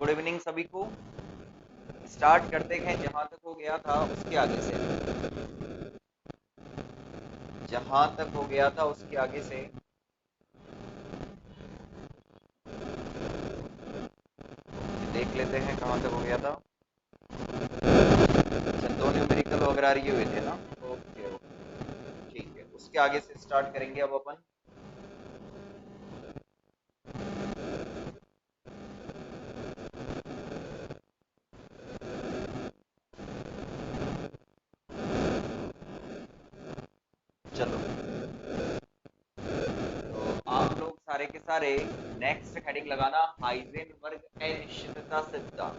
Good evening सभी को। Start करते हैं जहां तक हो गया था उसके आगे से। जहां तक हो गया था उसके आगे से देख लेते हैं कहां तक हो गया था। अच्छा, दो न्यूमेरिकल वगैरह ये हुए थे ना। ओके ओके, ठीक है, उसके आगे से स्टार्ट करेंगे अब अपन। चलो, तो आप लोग सारे के सारे नेक्स्ट हेडिंग लगाना, हाइजेनबर्ग अनिश्चितता सिद्धांत।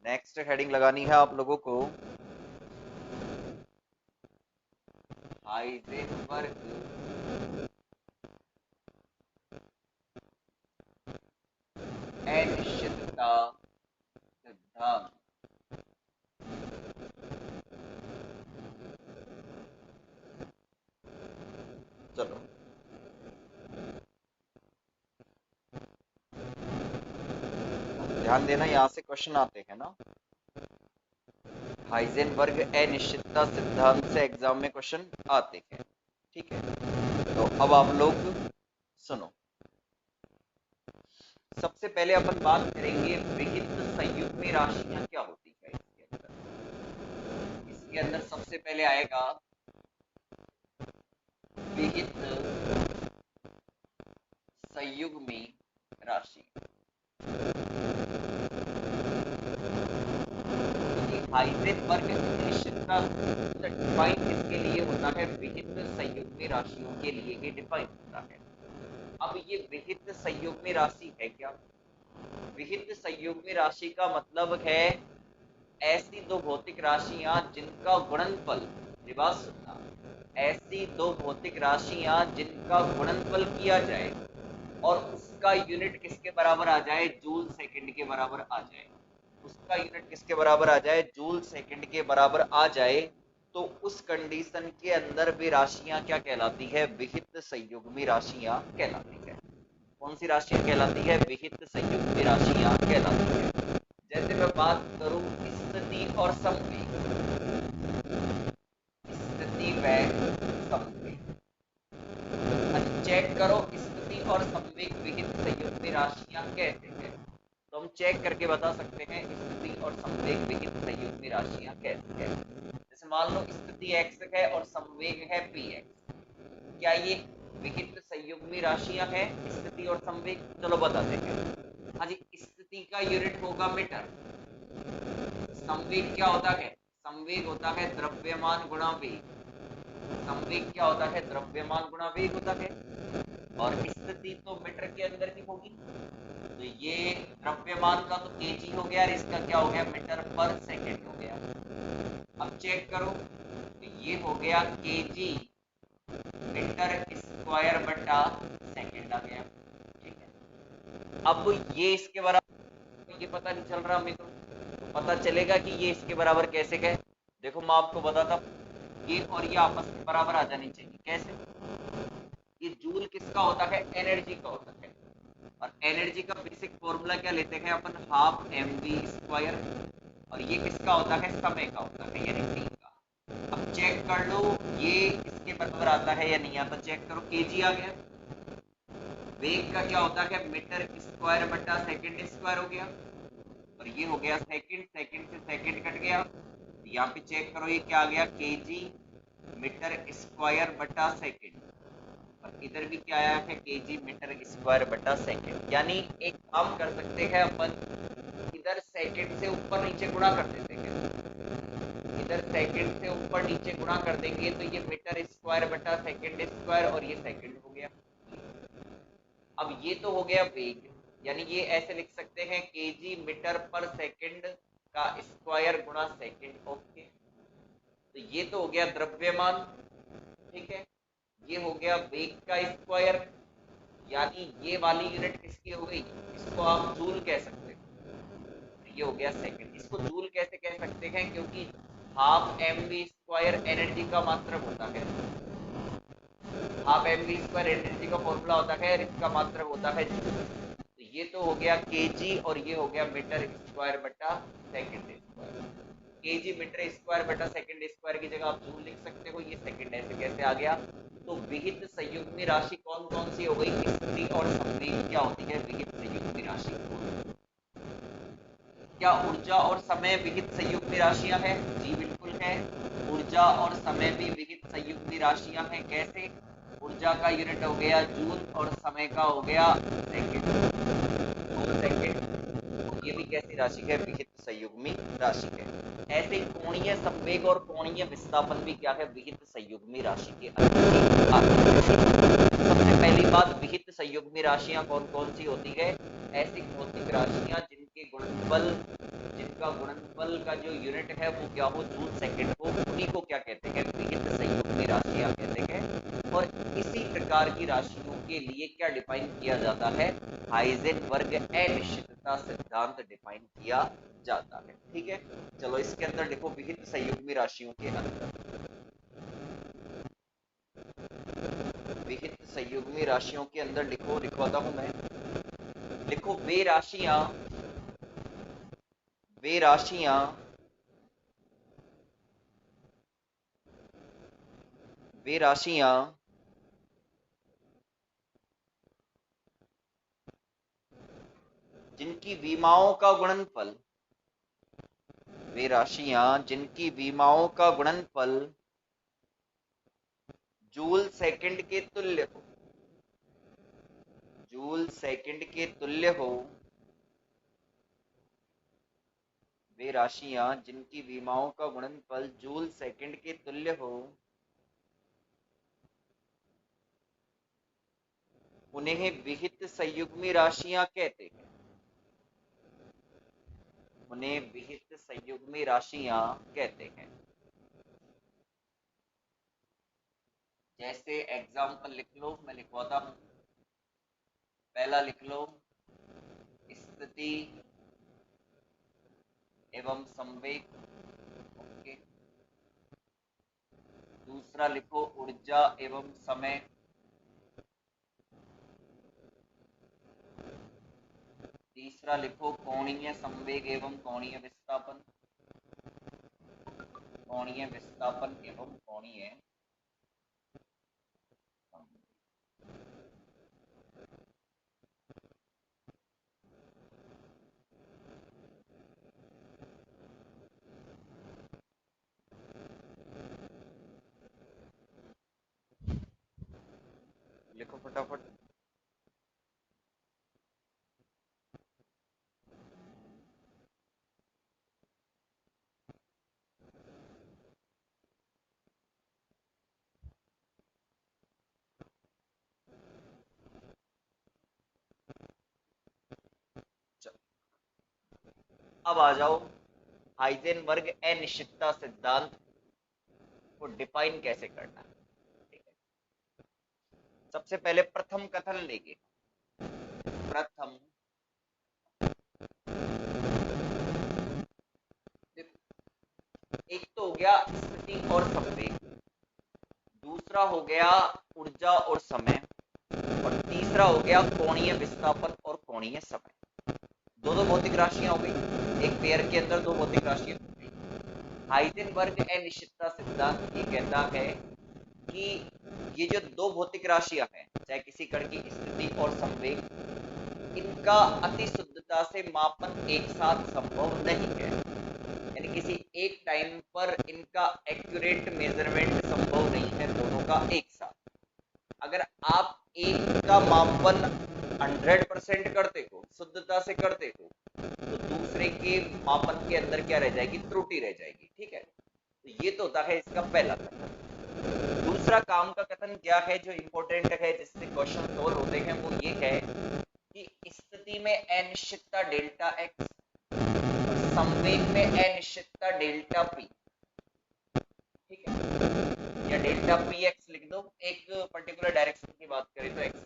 नेक्स्ट हेडिंग लगानी है आप लोगों को, हाइजेनबर्ग अनिश्चितता सिद्धांत। चलो, ध्यान देना, यहां से क्वेश्चन आते हैं ना। हाइजेनबर्ग अनिश्चितता सिद्धांत से एग्जाम में क्वेश्चन आते हैं, ठीक है। तो अब आप लोग सुनो, सबसे पहले अपन बात करेंगे विहित संयुग्मी राशियां क्या होती है। इसके अंदर सबसे पहले आएगा विहित संयुग्मी राशि। हाइजेनबर्ग अनिश्चितता डिफाइन किसके लिए होता है? विहित संयुग्मी राशियों के लिए ही डिफाइन होता है। अब ये विहित संयुग्मी राशि है क्या? विहित संयुग्मी राशि का मतलब है ऐसी दो भौतिक राशियां जिनका गुणनफल, ये बात सुनना, ऐसी दो भौतिक राशियां जिनका गुणनफल किया जाए और उसका यूनिट किसके बराबर आ जाए? जूल सेकंड के बराबर आ जाए। उसका यूनिट किसके बराबर आ जाए? जूल सेकंड के बराबर आ जाए। तो उस कंडीशन के अंदर भी राशियां क्या कहलाती है? विहित संयुग्मी राशियां कहलाती है। कौन सी राशियां कहलाती है? विहित संयुग्मी राशियां कहलाती है। जैसे मैं बात करूं स्थिति और संवेग, स्थिति व संवेग, चेक करो स्थिति और संवेग विहित संयुग्मी राशियां कैसे हैं। तो हम चेक करके बता सकते हैं स्थिति और संवेग विहित संयुग्मी राशियां कैसे हैं। जैसे मान लो स्थिति x है और संवेग है px, क्या ये विहित संयुग्मी राशियां हैं? स्थिति और संवेग, चलो बताते हैं। हाँ जी, स्थिति का यूनिट होगा मीटर। संवेग क्या होता है? संवेग होता है द्रव्यमान गुणा वेग। संवेग क्या होता है? द्रव्यमान गुणा वेग होता है। और स्थिति तो मीटर के अंदर की होगी, तो ये द्रव्यमान का तो केजी हो गया और इसका क्या हो गया? मीटर पर सेकंड हो गया। अब चेक करो, तो ये हो गया केजी मीटर स्क्वायर बटा सेकंड आ गया, ठीक है। अब ये इसके बराबर, ये पता नहीं चल रहा मेरे को, तो पता चलेगा कि ये इसके बराबर कैसे गए। देखो मैं आपको बताता हूं, ये और ये आपस में बराबर आ जानी चाहिए। कैसे? ये जूल किसका होता है? एनर्जी का होता है। और एनर्जी का बेसिक फॉर्मूला क्या लेते हैं अपन? Half M we square. और ये किसका होता है? समय का होता है, यानी टी का। अब चेक कर लो ये इसके बराबर आता है या नहीं आता। चेक करो, केजी आ गया। वेग का क्या होता है? मीटर स्क्वायर बटा सेकंड स्क्वायर हो गया। और ये हो गया सेकंड, सेकंड से सेकंड कट गया। यहाँ पे चेक करो, ये क्या आ गया? केजी मीटर स्क्वायर बटा सेकंड। और इधर भी क्या आया है? केजी मीटर स्क्वायर बटा सेकंड। यानी एक काम कर सकते हैं अपन, इधर सेकंड से ऊपर नीचे गुणा कर देते हैं। इधर सेकंड से ऊपर नीचे गुणा कर देंगे तो ये मीटर स्क्वायर बटा सेकंड स्क्वायर और ये सेकंड हो गया। अब ये तो हो गया वेग, यानी ये ऐसे लिख सकते हैं केजी मीटर पर सेकंड का स्क्वायर गुणा सेकंड। ओके, तो ये तो हो गया द्रव्यमान, ठीक है। ये हो गया वेग का स्क्वायर, यानी ये वाली यूनिट किसकी हो गई? इसको आप जूल कह सकते हो। ये हो गया सेकंड। इसको जूल कैसे कह सकते हैं? क्योंकि half M we square energy का मात्रक होता है। Half M we square energy का फॉर्मूला होता है और इसका मात्रक होता है जूल। तो ये तो हो गया केजी और ये हो गया मीटर स्क्वायर बटा second square. KG metre square बटा सेकंड स्क्वायर की जगह आप जूल लिख सकते हो, ये सेकंड ऐसे कैसे आ गया। तो विहित संयुग्मी राशि कौन कौन सी हो गई, स्थिति और संवेग क्या होती है विहित संयुग्मी राशि। क्या ऊर्जा और समय विहित संयुग्मी राशियां हैं, जी बिल्कुल है। ऊर्जा और समय भी विहित संयुग्मी राशियां हैं, कैसे, ऊर्जा का यूनिट हो गया जूल और समय का हो गया सेकंड, सेकंड। ये भी कैसी राशि है, विहित संयुग्मी राशि है। ऐसे कोणीय संवेग और कोणीय विस्थापन भी क्या है, विहित संयुग्मी राशि के अंतर्गत आते हैं। सबसे पहली बात, विहित संयुग्मी राशियां कौन कौन सी होती है, ऐसी भौतिक राशियां जिनके गुणनफल, जिनका गुणनफल का जो यूनिट है वो क्या हो, जूल सेकंड हो, उन्हीं को क्या कहते हैं, विहित संयुग्मी राशियां कहते हैं। और इसी प्रकार की राशियों के लिए क्या डिफाइन किया जाता है, हाइजेनबर्ग अनिश्चितता सिद्धांत डिफाइन किया जाता है। ठीक है, चलो इसके अंदर देखो विहित संयुग्मी राशियों के अंदर, विहित संयुग्मी राशियों के अंदर लिखो, लिखवाता हूं मैं, लिखो वे राशियां, वे राशियां वे राशियां जिनकी विमाओं का गुणनफल, वे राशियां जिनकी विमाओं का गुणनफल जूल सेकंड के तुल्य हो, जूल सेकंड के तुल्य हो, वे राशियां जिनकी विमाओं का गुणनफल जूल सेकंड के तुल्य हो, उन्हें विहित संयुग्मी राशियां कहते हैं, उन्हें विहित संयुग्मी राशियां कहते हैं। जैसे एग्जाम्पल लिख लो, मैं लिखवाता हूं, पहला लिख लो स्थिति एवं संवेग, ओके। दूसरा लिखो ऊर्जा एवं समय, तीसरा लिखो कोणीय संवेग एवं कोणीय विस्थापन, कोणीय विस्थापन एवं कोणीय संवेग। लिखो फटाफट। अब आ जाओ हाइजेनबर्ग अनिश्चितता सिद्धांत को डिफाइन कैसे करना है। ठीक है, सबसे पहले प्रथम कथन लेंगे, प्रथम, एक तो हो गया स्थिति और संवेग, दूसरा हो गया ऊर्जा और समय, और तीसरा हो गया कोणीय विस्थापन और कोणीय समय। दो दो भौतिक राशियां हो गई, एक पेयर के अंदर दो भौतिक राशियां हो गई। हाइजेनबर्ग अनिश्चितता सिद्धांत ये कहता है कि ये जो दो भौतिक राशियां हैं, चाहे किसी कण की स्थिति और संवेग, इनका अति शुद्धता से मापन एक साथ संभव नहीं है, यानी किसी एक टाइम पर इनका एक्यूरेट मेजरमेंट संभव नहीं है दोनों का एक साथ। अगर आप एक का मापन 100% करते हो, शुद्धता से करते हो, तो दूसरे के मापन के अंदर क्या रह जाएगी, त्रुटि रह जाएगी। ठीक है, तो ये तो होता है इसका पहला कथन। दूसरा काम का कथन क्या है जो इंपॉर्टेंट है, जिससे क्वेश्चन सोल्व होते हैं, वो ये है कि स्थिति में अनिश्चितता डेल्टा एक्स, संवेग में अनिश्चितता डेल्टा पी। ठीक है, या डेल्टा पी एक्स लिख दो, एक पर्टिकुलर डायरेक्शन की बात करें तो एक्स।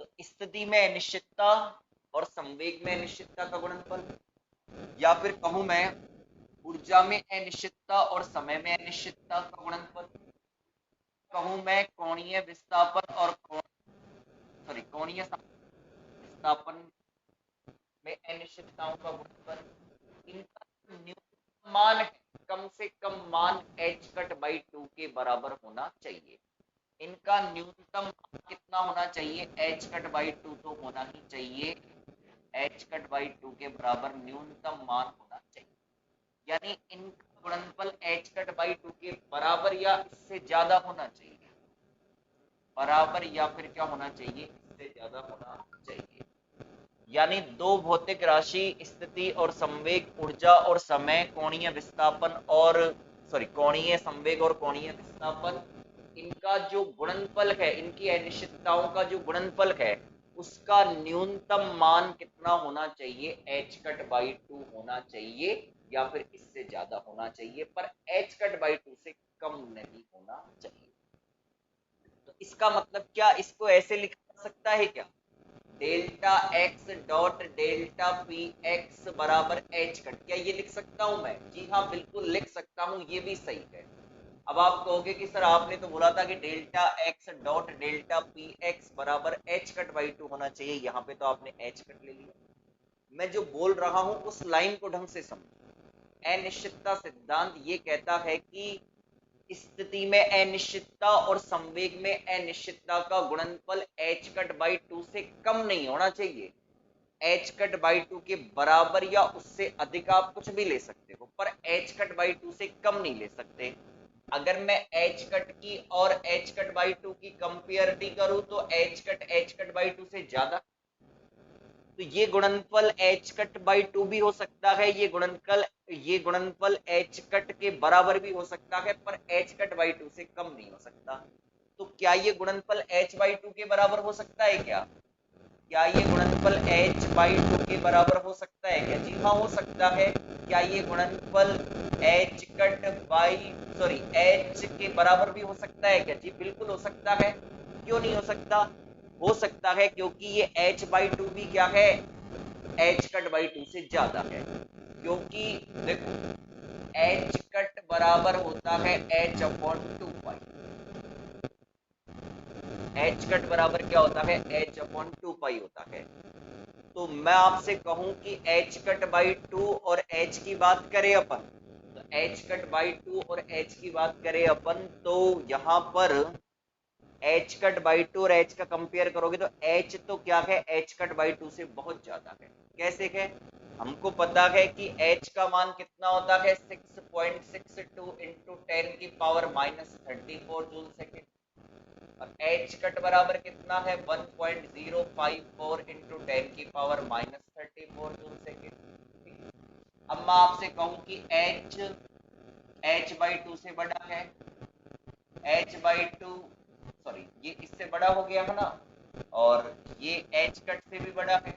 तो स्थिति में अनिश्चितता और संवेग में अनिश्चितता का गुणनफल, या फिर कहूं मैं ऊर्जा में अनिश्चितता और समय में अनिश्चितता का गुणनफल, कहूं मैं कोणीय विस्थापन और कोणीय विस्थापन में अनिश्चितताओं का गुणनफल, इनका न्यूनतम मान है, कम से कम मान h कट बाई 2 के बराबर होना चाहिए। इनका न्यूनतम मान कितना होना चाहिए, h कट बाई 2 तो होना ही चाहिए, h कट बाई 2 के बराबर न्यूनतम मान होना चाहिए। यानी इनका गुणनफल h कट बाई 2 के बराबर या इससे ज्यादा होना चाहिए, बराबर या फिर क्या होना चाहिए, इससे ज्यादा होना चाहिए। यानी दो भौतिक राशि स्थिति और संवेग, ऊर्जा और समय, कोणीय विस्थापन और कोणीय संवेग और कोणीय विस्थापन, इनका जो गुणनफल है, इनकी अनिश्चितताओं का जो गुणनफल है, उसका न्यूनतम मान कितना होना चाहिए, h कट बाई 2 होना चाहिए या फिर इससे ज्यादा होना चाहिए, पर h कट बाई 2 से कम नहीं होना चाहिए। तो इसका मतलब क्या, इसको ऐसे लिखा जा सकता है क्या, delta x dot delta p x बराबर एच कट, क्या ये लिख सकता हूं मैं? जी हाँ, बिल्कुल लिख सकता हूं, ये भी सही है। अब आप कहोगे कि सर आपने तो बोला था कि delta x dot delta p x बराबर एच कट बाई 2 होना चाहिए, यहाँ पे तो आपने एच कट ले लिया। मैं जो बोल रहा हूं उस लाइन को ढंग से समझो। अनिश्चितता सिद्धांत ये कहता है कि स्थिति में अनिश्चितता और संवेग में अनिश्चितता का गुणनफल h कट बाई 2 से कम नहीं होना चाहिए, h कट बाई 2 के बराबर या उससे अधिक आप कुछ भी ले सकते हो, पर h कट बाई 2 से कम नहीं ले सकते। अगर मैं h कट की और h कट बाई 2 की कंपेयरिटी करूं तो h कट बाई 2 से ज्यादा, तो ये गुणनफल h कट बाई 2 भी हो सकता है, ये गुणनफल h कट के बराबर भी हो सकता है, पर h कट बाई 2 से कम नहीं हो सकता। तो क्या ये गुणनफल h बाई 2 के बराबर हो सकता है क्या ये गुणनफल h बाई 2 के बराबर हो सकता है क्या? जी हाँ, हो सकता है। क्या ये गुणनफल h कट बाई h के बराबर भी हो सकता है क्या? जी बिल्कुल हो सकता है। क्यों नहीं हो सकता? हो सकता है क्योंकि ये h बाई 2 भी क्या है, h कट बाई 2 से ज्यादा है। क्योंकि देखो h कट बराबर होता है h अपॉन 2 पाई, h कट बराबर क्या होता है, h अपॉन 2 पाई होता है। तो मैं आपसे कहूं कि h कट बाई 2 और h की बात करें अपन, तो h कट बाई 2 और h की बात करें अपन, तो यहाँ पर h कट बाई 2 और h का कंपेयर करोगे तो h तो क्या है, h कट बाई 2 से बहुत ज्यादा है। कैसे है? हमको पता है कि h का मान कितना होता है, 6.62 इंटू 10 की पावर माइनस 34 जूल सेकेंड, और h कट बराबर कितना है, 1.054 इंटू 10 की पावर माइनस 34 जूल सेकेंड। अब मैं आपसे कहूं कि h बाई 2 से बड़ा है, h बाई 2 ये इससे बड़ा हो गया है ना, और ये h कट से भी बड़ा है,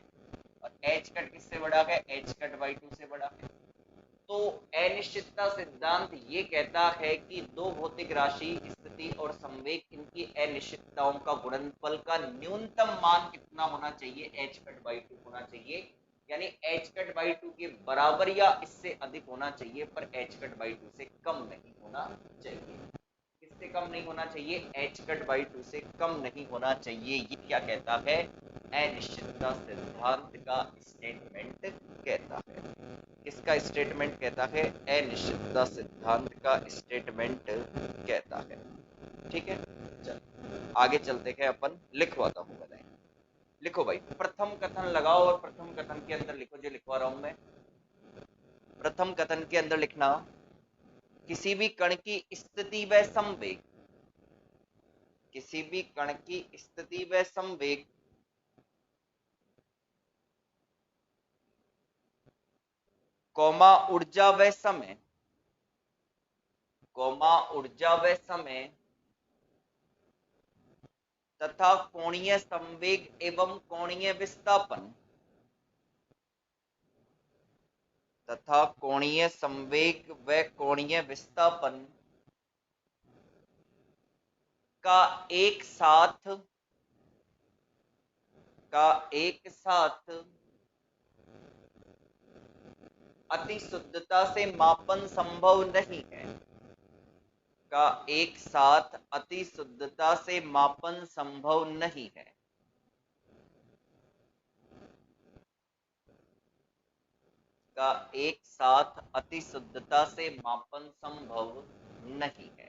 और h कट किससे बड़ा है, h कट बाई 2 से बड़ा है। तो अनिश्चितता सिद्धांत ये कहता है कि दो भौतिक राशि स्थिति और संवेग, इनकी अनिश्चितताओं का गुणनफल का न्यूनतम मान कितना होना चाहिए, h कट बाई 2 होना चाहिए। यानी h कट बाई 2 के बराबर या इससे अधिक होना चाहिए, पर h कट बाई 2 से कम नहीं होना चाहिए। किससे कम नहीं होना चाहिए, h कट बाई 2 से कम नहीं होना चाहिए। ये क्या कहता है, अनिश्चितता सिद्धांत का स्टेटमेंट कहता है। किसका स्टेटमेंट कहता है, अनिश्चितता सिद्धांत का स्टेटमेंट कहता है। ठीक है, चल आगे चलते हैं अपन, लिखवाता हूं बताएं। लिखो भाई, प्रथम कथन लगाओ और प्रथम कथन के अंदर लिखो जो लिखवा रहा हूं मैं। प्रथम कथन के अंदर लिखना, किसी भी कण की स्थिति व संवेग, किसी भी कण की स्थिति व संवेग कौमा ऊर्जा व समय, कौमा ऊर्जा व समय तथा कोणीय संवेग एवं कोणीय विस्थापन, तथा कोणीय संवेग व कोणीय विस्थापन का एक साथ अति शुद्धता से मापन संभव नहीं है, का एक साथ अति शुद्धता से मापन संभव नहीं है। का एक साथ अति शुद्धता से मापन संभव नहीं है।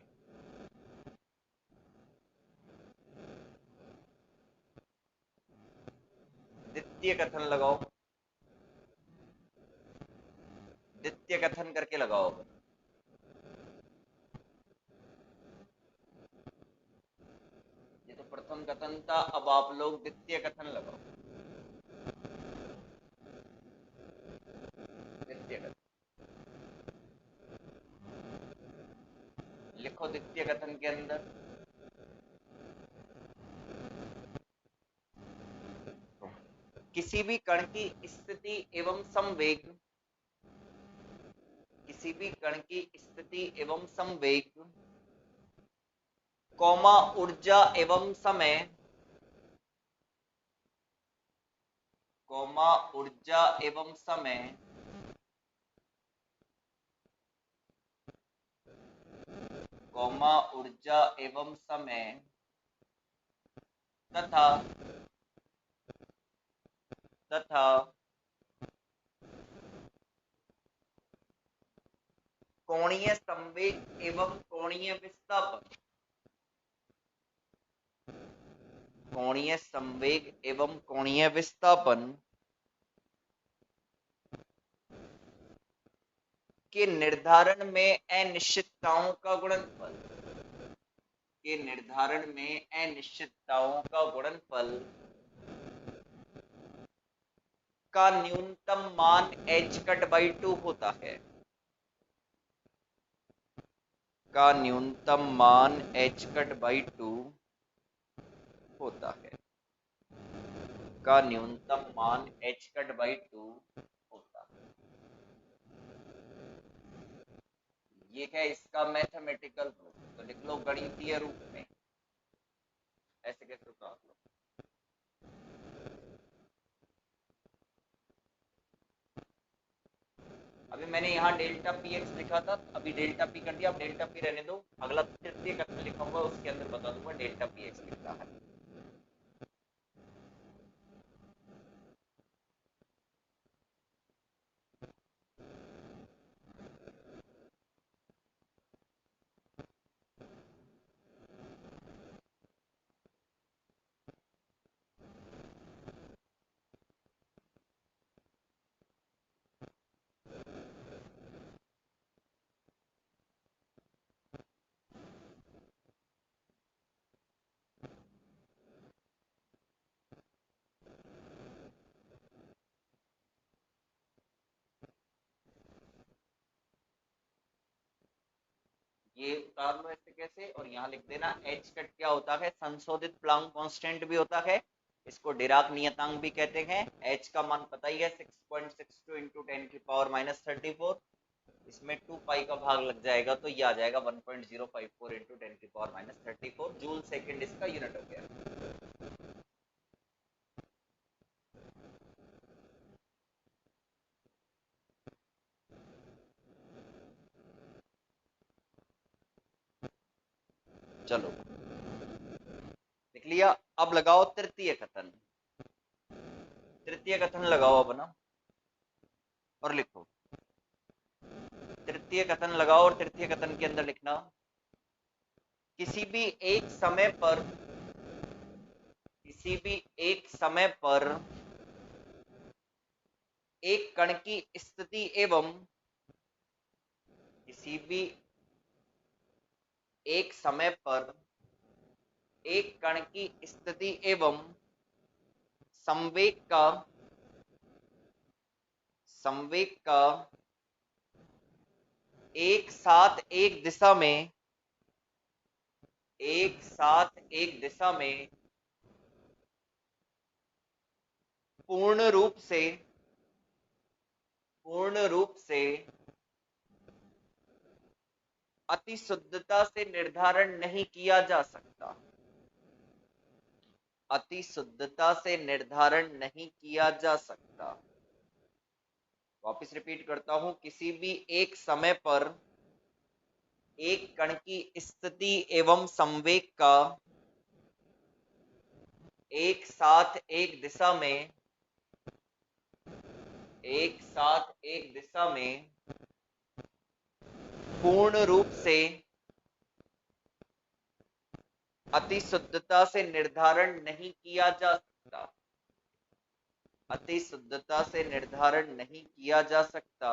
द्वितीय कथन लगाओ, द्वितीय कथन करके लगाओ। ये तो प्रथम कथन था, अब आप लोग द्वितीय कथन लगाओ। द्वितीय कथन लिखो, द्वितीय कथन के अंदर किसी भी कण की स्थिति एवं संवेग, किसी भी कण की स्थिति एवं संवेग, कौमा ऊर्जा एवं समय, कौमा ऊर्जा एवं समय, कौमा ऊर्जा एवं समय तथा तथा कोणीय संवेग एवं कोणीय विस्थापन, कोणीय संवेग एवं कोणीय विस्थापन के निर्धारण में अनिश्चितताओं का गुणनफल, के निर्धारण में अनिश्चितताओं का गुणनफल का न्यूनतम मान h कट बाई 2 होता है, का न्यूनतम मान h कट बाई 2 होता है, का न्यूनतम मान h कट बाई 2 होता है। ये है इसका मैथमेटिकल रूप, तो लिख लो गणितीय रूप में। ऐसे कैसे होता आप लोग? अभी मैंने यहाँ डेल्टा पी एक्स लिखा था, अभी डेल्टा पी कर दिया, अब डेल्टा पी रहने दो, अगला तृतीय कथन लिखूंगा उसके अंदर बता दूंगा डेल्टा पी एक्स कितना है। ये उतार लो ऐसे कैसे, और यहाँ लिख देना एच कट क्या होता है, संशोधित प्लांक कांस्टेंट भी होता है, इसको डिराक नियतांक भी कहते हैं। एच का मान पता ही है 6.62 इंटू 10 की पावर माइनस 34, इसमें 2 पाई का भाग लग जाएगा तो ये आ जाएगा 1.054 इंटू 10 की पावर माइनस 34 जूल सेकेंड, इसका यूनिट हो गया। चलो लिख लिया, अब लगाओ तृतीय कथन, तृतीय कथन लगाओ अब ना, और लिखो तृतीय कथन लगाओ, और तृतीय कथन के अंदर लिखना किसी भी एक समय पर, किसी भी एक समय पर एक कण की स्थिति एवं, किसी भी एक समय पर एक कण की स्थिति एवं संवेग का, संवेग का एक साथ एक दिशा में, एक साथ एक दिशा में पूर्ण रूप से, पूर्ण रूप से अति शुद्धता से निर्धारण नहीं किया जा सकता, अति शुद्धता से निर्धारण नहीं किया जा सकता। वापस रिपीट करता हूं, किसी भी एक समय पर एक कण की स्थिति एवं संवेग का एक साथ एक दिशा में एक साथ एक दिशा में पूर्ण रूप से अति शुद्धता से निर्धारण नहीं किया जा सकता, अति शुद्धता से निर्धारण नहीं किया जा सकता,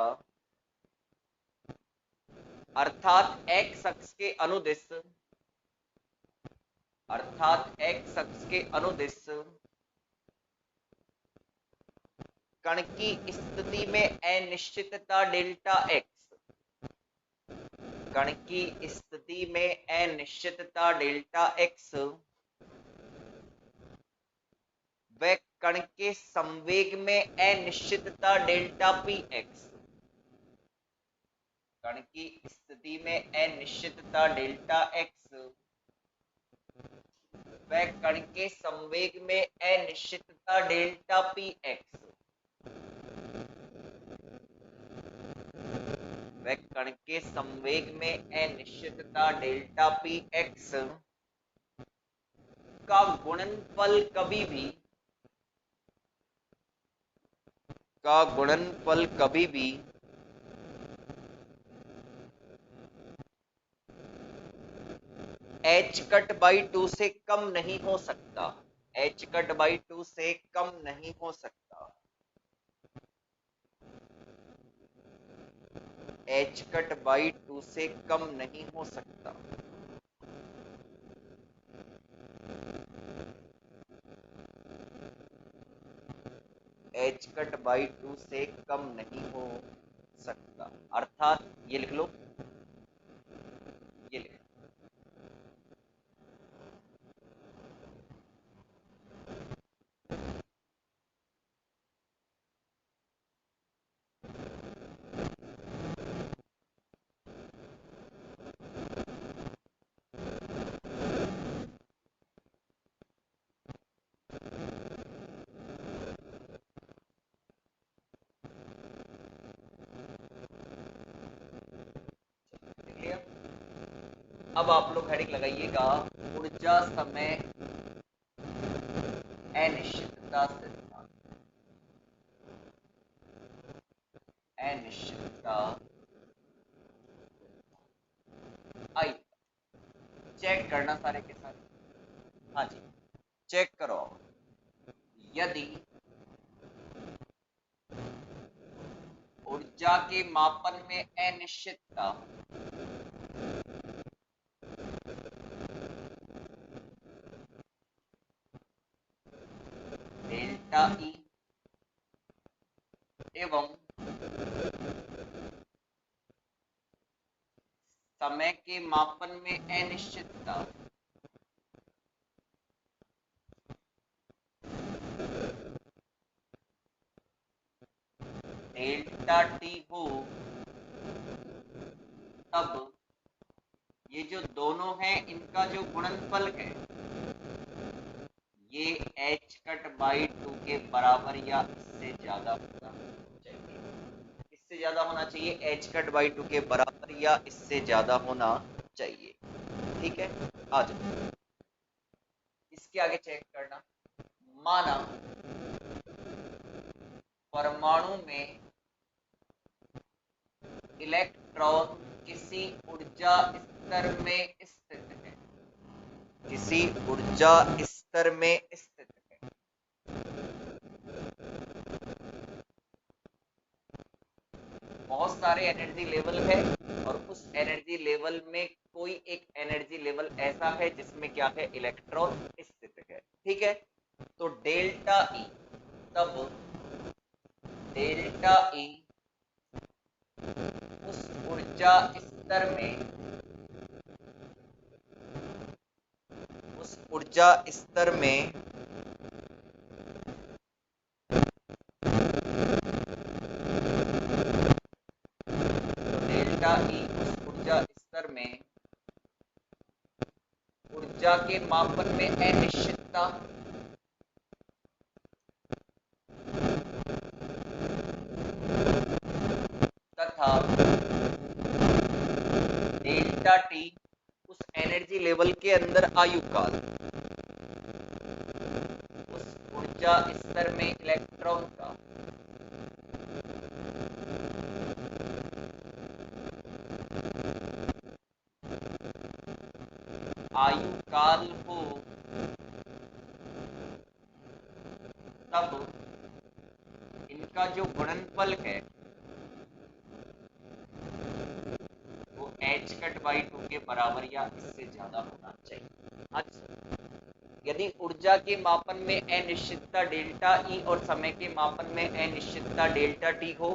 अर्थात एक्स अक्ष के अनुदिश, अर्थात एक्स अक्ष के अनुदिश कण की स्थिति में अनिश्चितता डेल्टा एक्स, कण की स्थिति में अनिश्चितता डेल्टा एक्स व कण के संवेग में अनिश्चितता डेल्टा पी एक्स, कण की स्थिति में अनिश्चितता डेल्टा एक्स व कण के संवेग में अनिश्चितता डेल्टा पी एक्स, व कण के संवेग में अनिश्चितता डेल्टा पी एक्स का गुणनफल कभी भी, का गुणनफल कभी भी h कट बाई 2 से कम नहीं हो सकता, h कट बाई 2 से कम नहीं हो सकता, h कट बाई 2 से कम नहीं हो सकता, h कट बाई 2 से कम नहीं हो सकता, अर्थात ये लिख लो, ये लिख लो, अब आप लोग हेडिंग लगाइएगा ऊर्जा समय अनिश्चितता सिद्धांत, अनिश्चितता। आई चेक करना सारे के सारे, हाँ जी चेक करो, यदि ऊर्जा के मापन में अनिश्चितता डेल्टा ई एवं समय के मापन में अनिश्चितता डेल्टा टी हो, तब ये जो दोनों हैं इनका जो गुणनफल है ये h कट बाई 2 के बराबर या इससे ज्यादा होना चाहिए, इससे ज्यादा होना चाहिए, h कट बाई 2 के बराबर या इससे ज्यादा होना चाहिए, ठीक है। आ जाओ इसके आगे चेक करना, माना परमाणु में इलेक्ट्रॉन किसी ऊर्जा स्तर में स्थित है, किसी ऊर्जा स्तर में स्थित है, बहुत सारे एनर्जी लेवल है और उस एनर्जी लेवल में कोई एक एनर्जी लेवल ऐसा है जिसमें क्या है इलेक्ट्रॉन स्थित है, ठीक है। तो डेल्टा ई, तब डेल्टा ई उस ऊर्जा स्तर में, उस ऊर्जा स्तर में डेल्टा ई उस ऊर्जा स्तर में ऊर्जा के मापन में अनिश्चितता तथा डेल्टा टी उस एनर्जी लेवल के अंदर आयु काल, उस ऊर्जा स्तर में इलेक्ट्रॉन का आयु काल हो तब इनका जो गुणनफल है वो एच कट बाई टू के बराबर या इससे ज्यादा होना चाहिए। अच्छा, यदि ऊर्जा के मापन में अनिश्चितता डेल्टा ई और समय के मापन में अनिश्चितता डेल्टा टी हो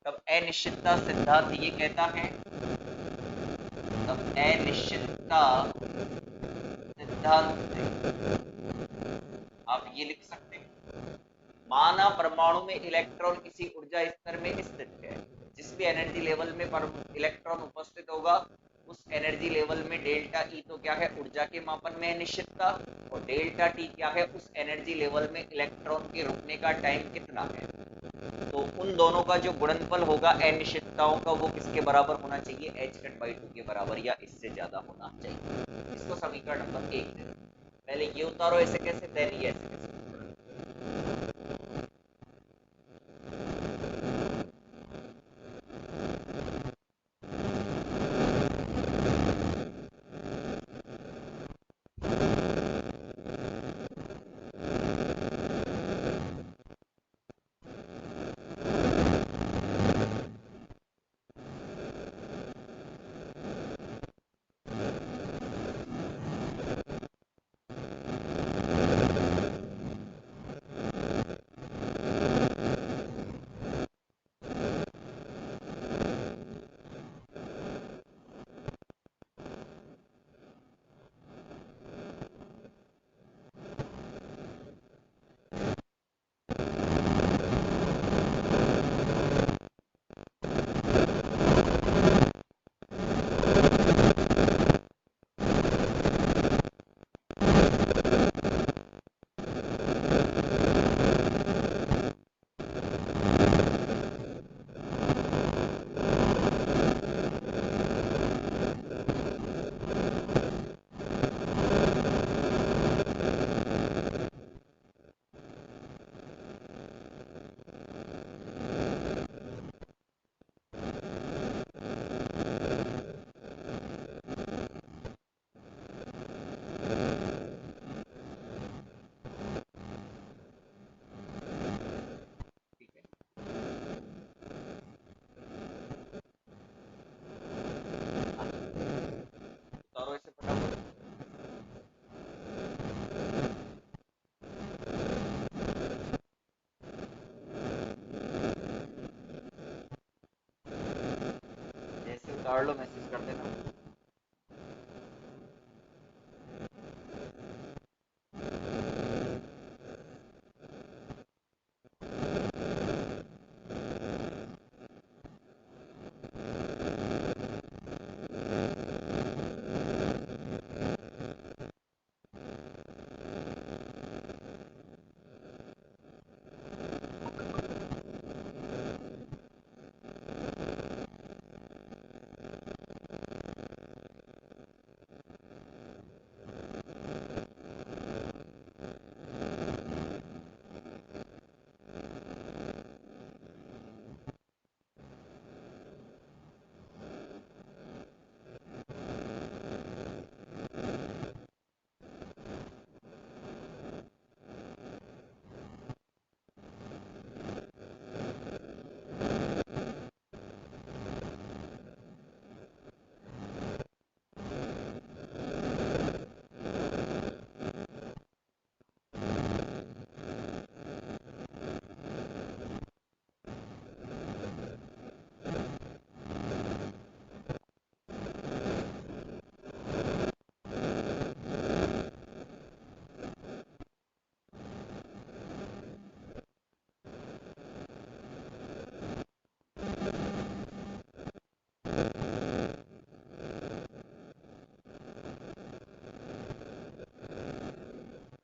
तब अनिश्चितता सिद्धांत ये कहता है, तब अनिश्चितता सिद्धांत से आप ये लिख सकते हैं, माना परमाणु में इलेक्ट्रॉन किसी ऊर्जा स्तर में स्थित है, जिस भी एनर्जी लेवल में इलेक्ट्रॉन उपस्थित होगा उस एनर्जी लेवल में डेल्टा ई तो क्या है, ऊर्जा के मापन में अनिश्चितता, और डेल्टा टी क्या है, उस एनर्जी लेवल में इलेक्ट्रॉन के रुकने का टाइम कितना है। तो उन दोनों का जो गुणनफल होगा अनिश्चितताओं का वो किसके बराबर होना चाहिए, एच कट बाई टू के बराबर या इससे ज्यादा होना चाहिए। इसको समीकरण नंबर 1 से पहले ये उतारो ऐसे कैसे, देन ये ऐसे कैसे। उतारो ऐसे फटाफट। जैसे उतार लो मैसेज कर देना।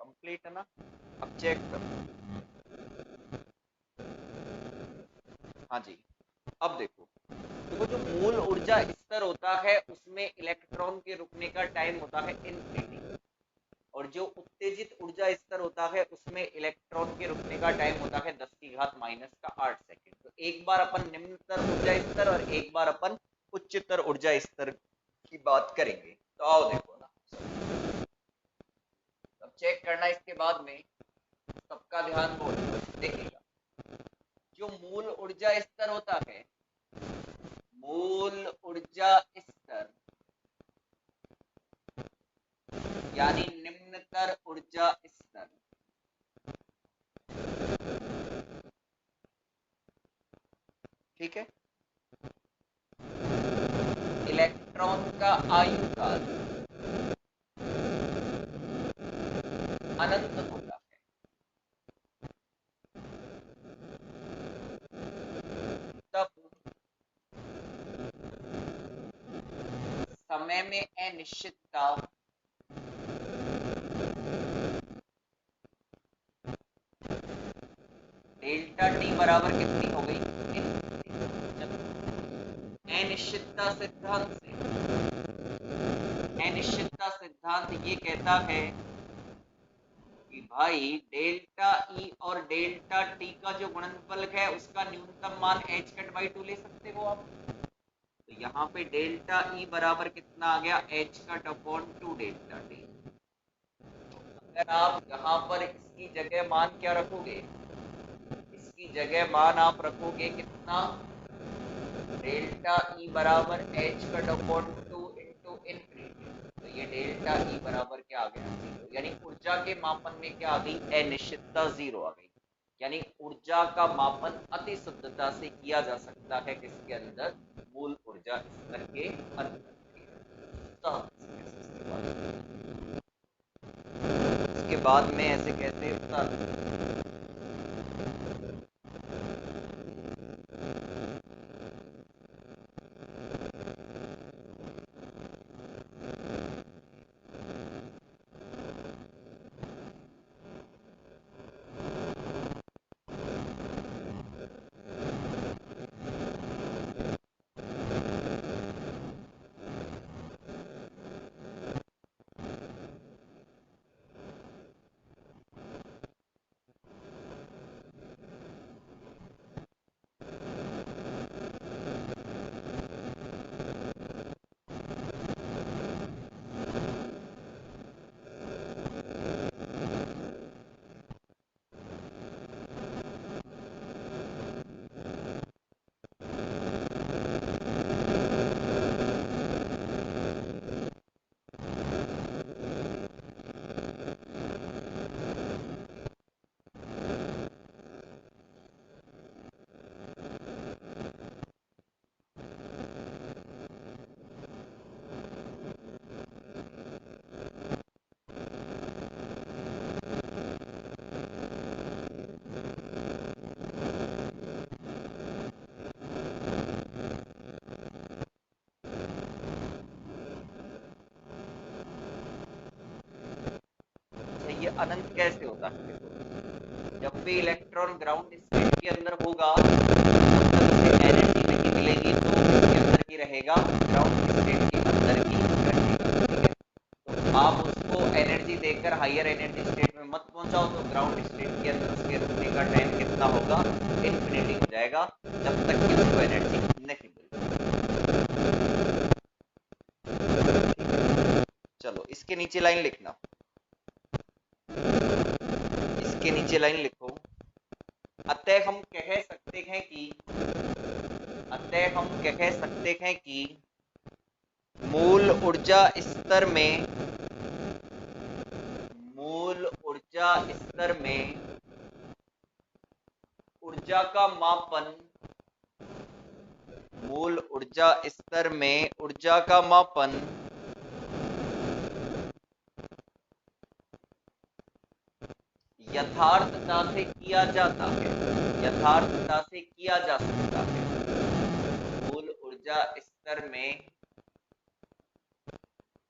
कंप्लीट है ना, अब चेक करो। हाँ जी, अब देखो, देखो जो मूल ऊर्जा स्तर होता है उसमें इलेक्ट्रॉन के रुकने का टाइम होता है इनफिनिटी, और जो उत्तेजित ऊर्जा स्तर होता है उसमें इलेक्ट्रॉन के रुकने का टाइम होता है 10 की घात माइनस का 8 सेकेंड। तो एक बार अपन निम्नतर ऊर्जा स्तर और एक बार अपन उच्चतर ऊर्जा स्तर की बात करेंगे। तो आओ देखो ना, अब चेक करना इसके बाद में, सबका ध्यान बोल देखिएगा, जो मूल ऊर्जा स्तर होता है, मूल ऊर्जा स्तर यानी निम्नतर ऊर्जा स्तर, ठीक है, इलेक्ट्रॉन का आयुकाल अनंत होता है। तब समय में अनिश्चितता डेल्टा टी बराबर कितनी हो गई, अनिश्चितता सिद्धांत से, अनिश्चितता सिद्धांत ये कहता है कि भाई डेल्टा ई और डेल्टा टी का जो गुणनफल है उसका न्यूनतम मान h कट बाई 2 ले सकते हो आप। तो यहाँ पे डेल्टा ई बराबर कितना आ गया, h cut upon 2 delta T. अगर आप यहाँ पर इसकी जगह मान क्या रखोगे, इसकी जगह मान आप रखोगे कितना, डेल्टा ई बराबर h cut upon 2 into infinity. तो ये डेल्टा ई बराबर क्या आ गया, 0। यानी ऊर्जा के मापन में क्या आ गई, अनिश्चितता 0 आ गई। यानी ऊर्जा का मापन अति शुद्धता से किया जा सकता है किसके अंदर, मूल ऊर्जा स्तर के अंदर। इसके बाद में ऐसे कैसे ये अनंत कैसे होता है, जब भी इलेक्ट्रॉन ग्राउंड स्टेट के अंदर होगा तब एनर्जी नहीं मिलेगी, तो इसके अंदर की रहेगा, ग्राउंड स्टेट के अंदर की रहेगा, ठीक है। तो आप उसको एनर्जी देकर हायर एनर्जी स्टेट में मत पहुंचाओ, तो ग्राउंड स्टेट के अंदर उसके रुकने का टाइम कितना होगा, इन्फिनिटी हो जाएगा, जब तक कि उसको एनर्जी नहीं मिलती। चलो इसके नीचे लाइन लिखना, इसके नीचे लाइन लिखो, अतः हम कह सकते हैं कि, अतः हम कह सकते हैं कि मूल ऊर्जा स्तर में, मूल ऊर्जा स्तर में ऊर्जा का मापन, मूल ऊर्जा स्तर में ऊर्जा का मापन यथार्थता से किया जाता है, यथार्थता से किया जा सकता है। मूल ऊर्जा स्तर में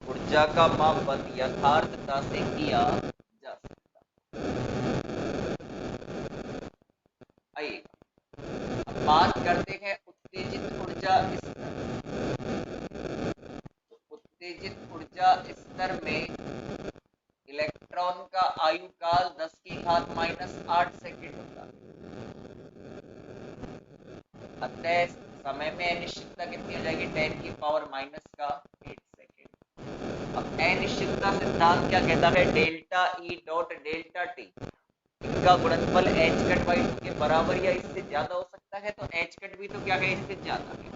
ऊर्जा का मापन यथार्थता से किया जा सकता है। आइए अब बात करते हैं उत्तेजित ऊर्जा स्तर। तो उत्तेजित ऊर्जा स्तर में इलेक्ट्रॉन का आयुकाल 10 की घात -8 सेकेंड होता है। अतः समय में अनिश्चितता कितनी हो जाएगी, 10 की पावर -8 सेकेंड। अब अनिश्चितता सिद्धांत क्या कहता है? Delta E dot delta T, इनका गुणनफल एच कट बाई टू के बराबर या इससे ज्यादा हो सकता है। तो एच कट भी तो क्या है, इससे ज्यादा है।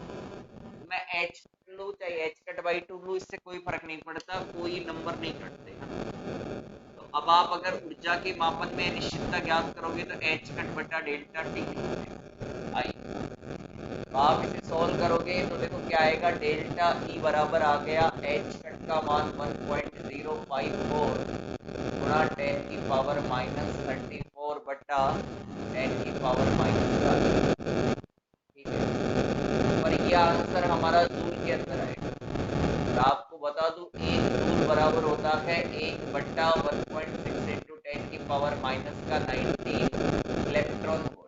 मैं एच लू चाहे एच कट बाई टू लू, इससे कोई फर्क नहीं पड़ता, कोई नंबर नहीं कटते हैं। तो अब आप अगर ऊर्जा के मापन में अनिश्चितता ज्ञात करोगे तो एच कट बटा डेल्टा टी आई। तो आप इसे सॉल्व करोगे तो देखो क्या आएगा, डेल्टा ई बराबर आ गया एच कट का मान 1.054 गुणा 10 की पावर माइनस 34 बटा 10 की पावर माइनस 4। ठीक है, और ये आंसर हमारा जूल के अंदर आएगा। और आपको बता दूं, एक जूल बराबर होता है 1/1.6 इंटू 10 की पावर माइनस का 19 electron volt.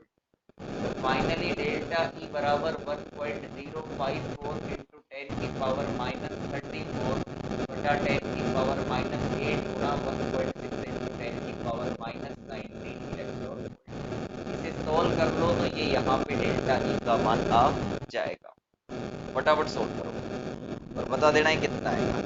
Finally delta E बराबर 1.054 इंटू 10 की पावर माइनस 34 बटा 10 की पावर माइनस 8 गुणा 1.6 इंटू 10 की पावर माइनस 19 इलेक्ट्रॉन वोल्ट। इसे सोल्व कर लो तो ये यहाँ पे डेल्टा ई का मान आ जाएगा। फटाफट सोल्व करो और बता देना है कितना आएगा।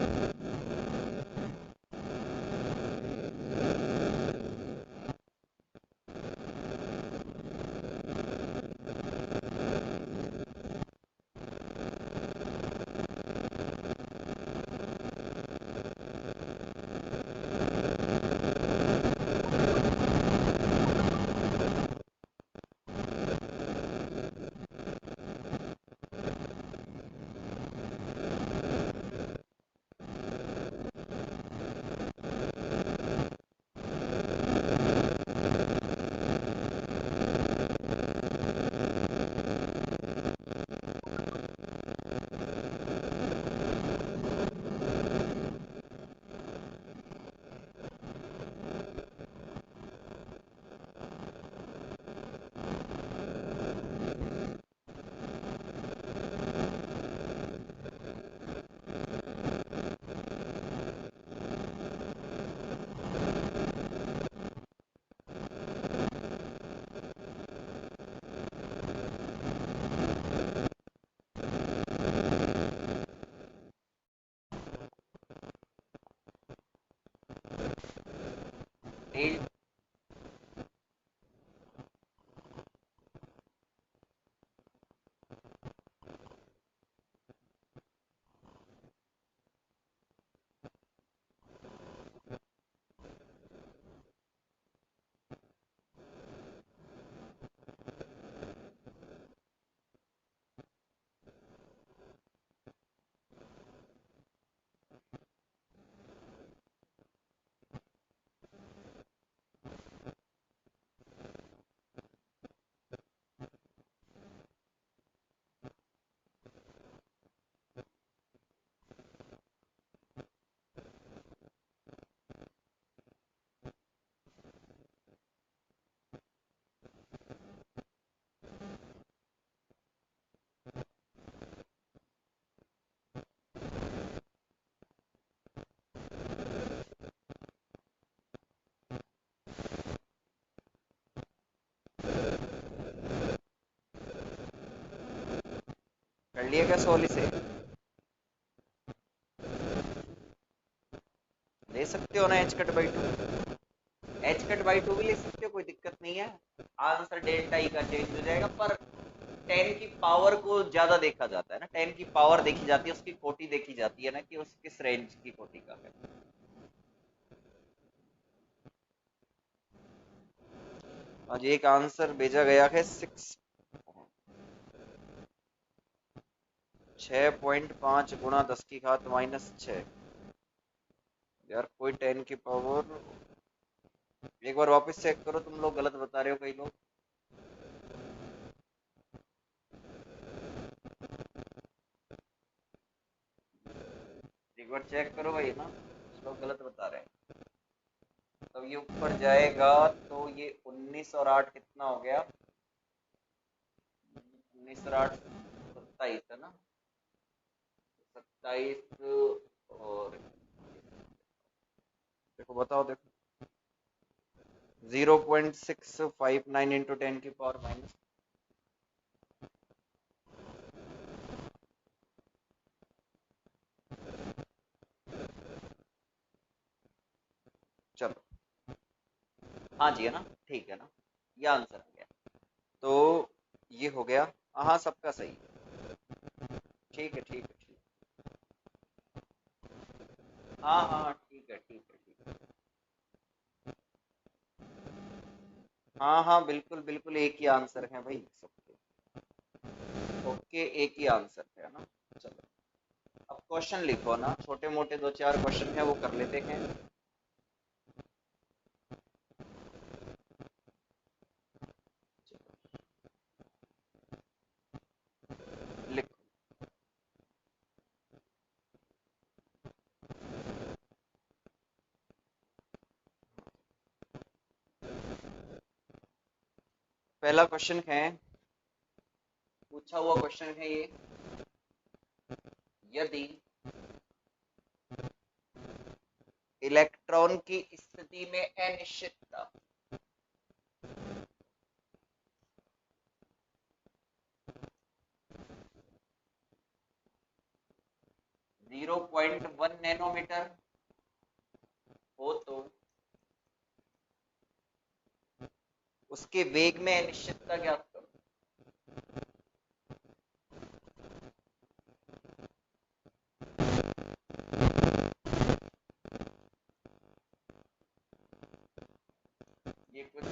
कर लिया क्या सोल्व इसे? ले सकते हो ना H cut by two, h cut by to भी ले सकते हो, कोई दिक्कत नहीं है। आंसर डेल्टा ई का चेंज हो जाएगा, पर 10 की पावर को ज्यादा देखा जाता है ना, 10 की पावर देखी जाती है, उसकी कोटि देखी जाती है ना कि उस किस रेंज की कोटि का है। आज एक आंसर भेजा गया है 6.5 गुणा 10 की घात माइनस 6। यार कोई 10 की पावर, एक बार वापस चेक करो, तुम लोग गलत बता रहे हो कई लोग। एक बार चेक करो भाई ना, कुछ लोग गलत बता रहे हैं। तो ये ऊपर जाएगा तो ये 19 और 8 कितना हो गया, 19 और 8 27 है ना, 27। और देखो बताओ, देखो 0.659 इंटू 10 की पावर माइनस। चलो, हाँ जी, है ना, ठीक है ना, ये आंसर आ गया। तो ये हो गया, हाँ सबका सही, ठीक है ठीक है ठीक है, हाँ हाँ ठीक है ठीक है ठीक है, हाँ हाँ बिल्कुल बिल्कुल, एक ही आंसर है भाई सबके। ओके, एक ही आंसर है ना। चलो, अब क्वेश्चन लिखो ना, छोटे मोटे दो चार क्वेश्चन है वो कर लेते हैं। लिखो। पहला क्वेश्चन है, पूछा हुआ क्वेश्चन है ये, यदि इलेक्ट्रॉन की स्थिति में अनिश्चितता 0.1 नैनोमीटर हो तो उसके वेग में अनिश्चितता ज्ञात करो। ये कुछ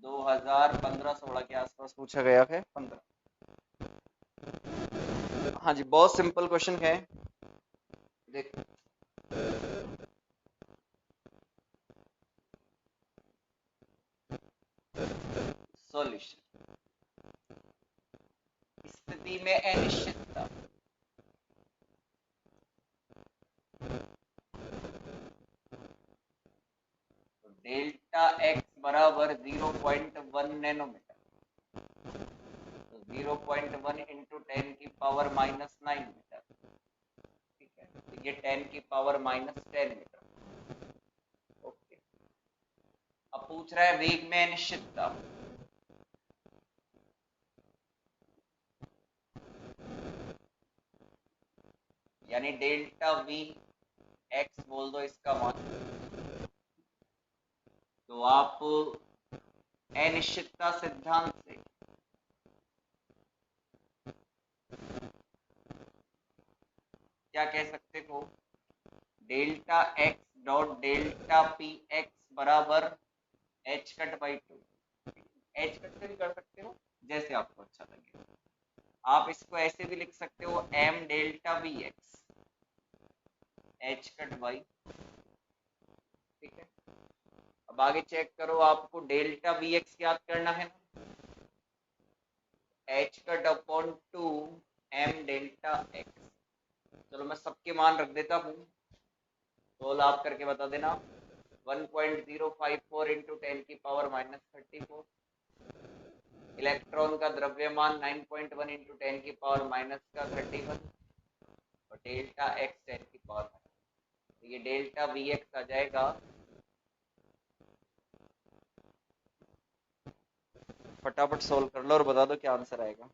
2015-16 के आसपास पूछा गया है, 15। हाँ जी, बहुत सिंपल क्वेश्चन है। देखो, सॉल्यूशन, स्थिति में अनिश्चितता, तो डेल्टा एक्स बराबर 0.1 नैनोमीटर, तो 0.1 इंटू 10⁻⁹मीटर, ठीक है, तो ये 10⁻⁻10 मीटर। ओके, अब पूछ रहा है वेग में अनिश्चितता, यानी डेल्टा वी एक्स बोल दो इसका मान। तो आप अनिश्चितता सिद्धांत से क्या कह सकते हो, delta x dot delta p x बराबर h cut by two. H cut से भी कर सकते हो, जैसे आपको अच्छा लगे। आप इसको ऐसे भी लिख सकते हो, M delta V X H cut by, ठीक है। अब आगे चेक करो, आपको डेल्टा वी एक्स याद करना है ना, H cut upon two M delta X. चलो मैं सबके मान रख देता हूँ, सोल्व आप करके बता देना। 1.054 इंटू 10⁻⁻34, इलेक्ट्रॉन का द्रव्यमान 9.1 इंटू 10⁻⁻31, और डेल्टा एक्स 10⁻⁻, तो ये डेल्टा वी एक्स आ जाएगा। फटाफट सोल्व कर लो और बता दो क्या आंसर आएगा।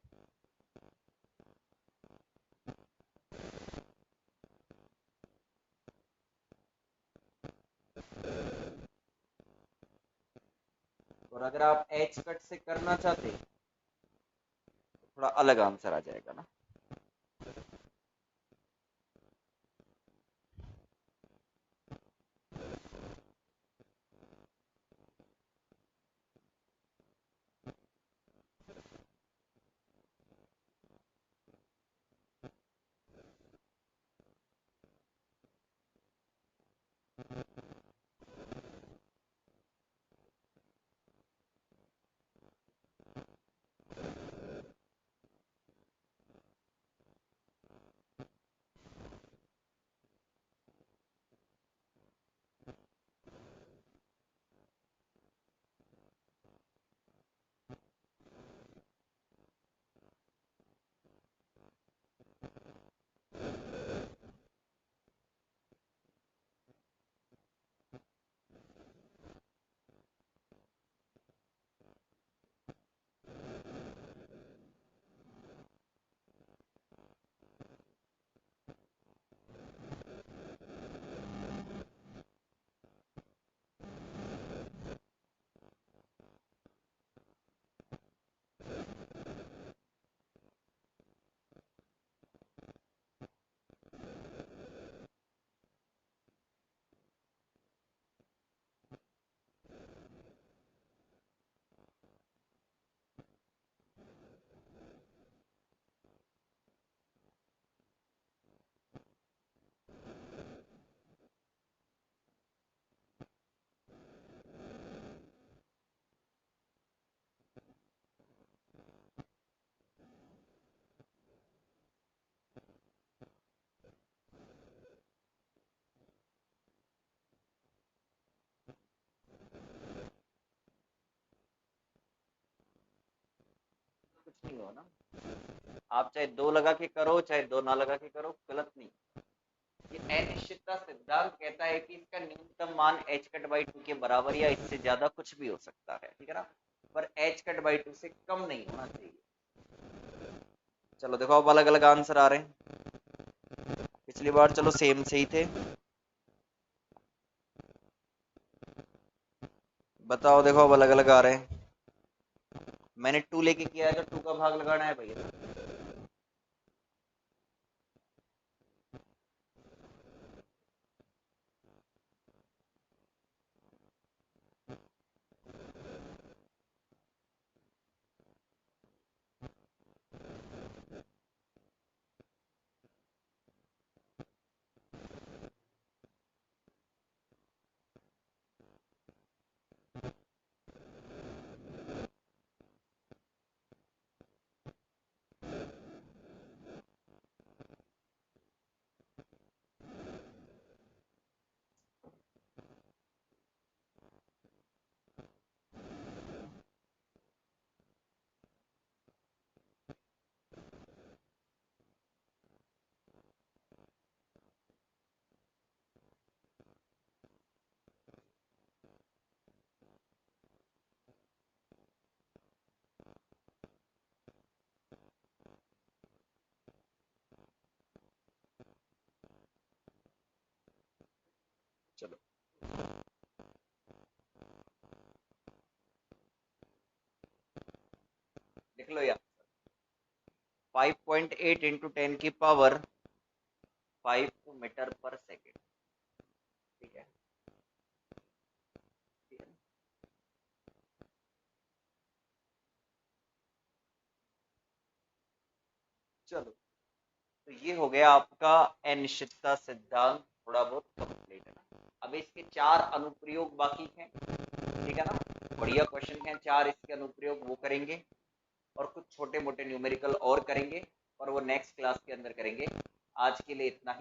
और अगर आप एच कट से करना चाहते तो थोड़ा अलग आंसर आ जाएगा ना। नहीं हो ना। आप चाहे 2 लगा के करो चाहे 2 ना लगा के करो, गलत नहीं। ये अनिश्चितता सिद्धांत कहता है कि इसका न्यूनतम मान h कट बाई 2 के बराबर या इससे ज्यादा कुछ भी हो सकता है, ठीक है ना, पर h कट बाई 2 से कम नहीं होना चाहिए। चलो देखो अब अलग अलग आंसर आ रहे हैं। पिछली बार चलो सेम से ही थे। बताओ देखो अब अलग अलग आ रहे हैं। मैंने 2 लेके किया है तो 2 का भाग लगाना है भैया। चलो लिख लो यार। 5.8 इंटू 10 की पावर 5 मीटर पर सेकेंड, ठीक है, ठीक है। चलो तो ये हो गया आपका अनिश्चितता सिद्धांत, थोड़ा बहुत कंप्लीट है ना। अब इसके 4 अनुप्रयोग बाकी हैं, ठीक है ना, बढ़िया क्वेश्चन हैं 4 इसके अनुप्रयोग, वो करेंगे और कुछ छोटे मोटे न्यूमेरिकल और करेंगे और वो नेक्स्ट क्लास के अंदर करेंगे। आज के लिए इतना ही।